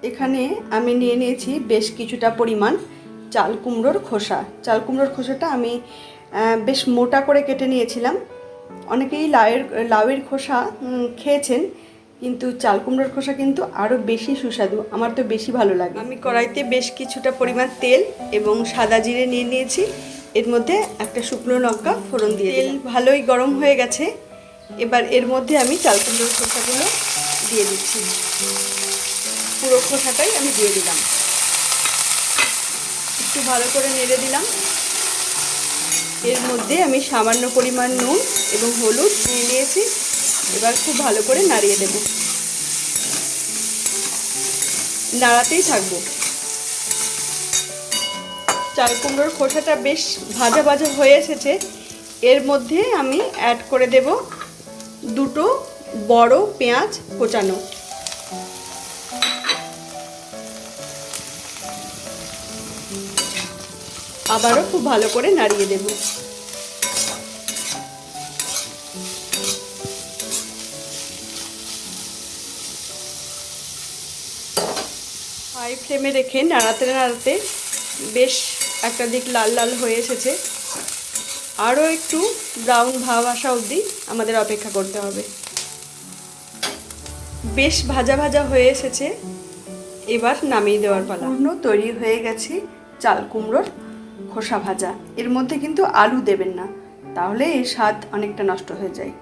এখানে আমি নিয়ে নিয়েছি বেশ কিছুটা পরিমাণ চাল কুমড়োর খোসা। চাল কুমড়োর খোসাটা আমি বেশ মোটা করে কেটে নিয়েছিলাম। অনেকেই লাউয়ের খোসা খেয়েছেন, কিন্তু চাল কুমড়োর খোসা কিন্তু আরও বেশি সুস্বাদু, আমার তো বেশি ভালো লাগে। আমি কড়াইতে বেশ কিছুটা পরিমাণ তেল এবং সাদা জিরে নিয়ে নিয়েছি। এর মধ্যে একটা শুকনো লঙ্কা ফোড়ন দিয়ে তেল ভালোই গরম হয়ে গেছে। এবার এর মধ্যে আমি চাল কুমড়োর খোসাগুলো দিয়ে দিচ্ছি। পুরো খোসাটাই আমি দিয়ে দিলাম। একটু ভালো করে নেড়ে দিলাম। এর মধ্যে আমি সামান্য পরিমাণ নুন এবং হলুদ নিয়ে নিয়েছি। এবার খুব ভালো করে নাড়িয়ে দেব, নাড়াতেই থাকবো। চাল কুমড়োর খোসাটা বেশ ভাজা ভাজা হয়ে এসেছে। এর মধ্যে আমি অ্যাড করে দেব দুটো বড় পেঁয়াজ কোচানো। আবারও খুব ভালো করে নাড়িয়ে দেব। হাই ফ্লেমে রেখে নাড়াতে নাড়াতে বেশ একটা দিক লাল লাল হয়ে এসেছে। আরও একটু ব্রাউন ভাব আসা অবধি আমাদের অপেক্ষা করতে হবে। বেশ ভাজা ভাজা হয়ে এসেছে। এবার নামিয়ে দেওয়ার পালা। পূর্ণ তৈরি হয়ে গেছে চাল কুমড়োর খোসা ভাজা। এর মধ্যে কিন্তু আলু দেবেন না, তাহলে এর স্বাদ অনেকটা নষ্ট হয়ে যায়।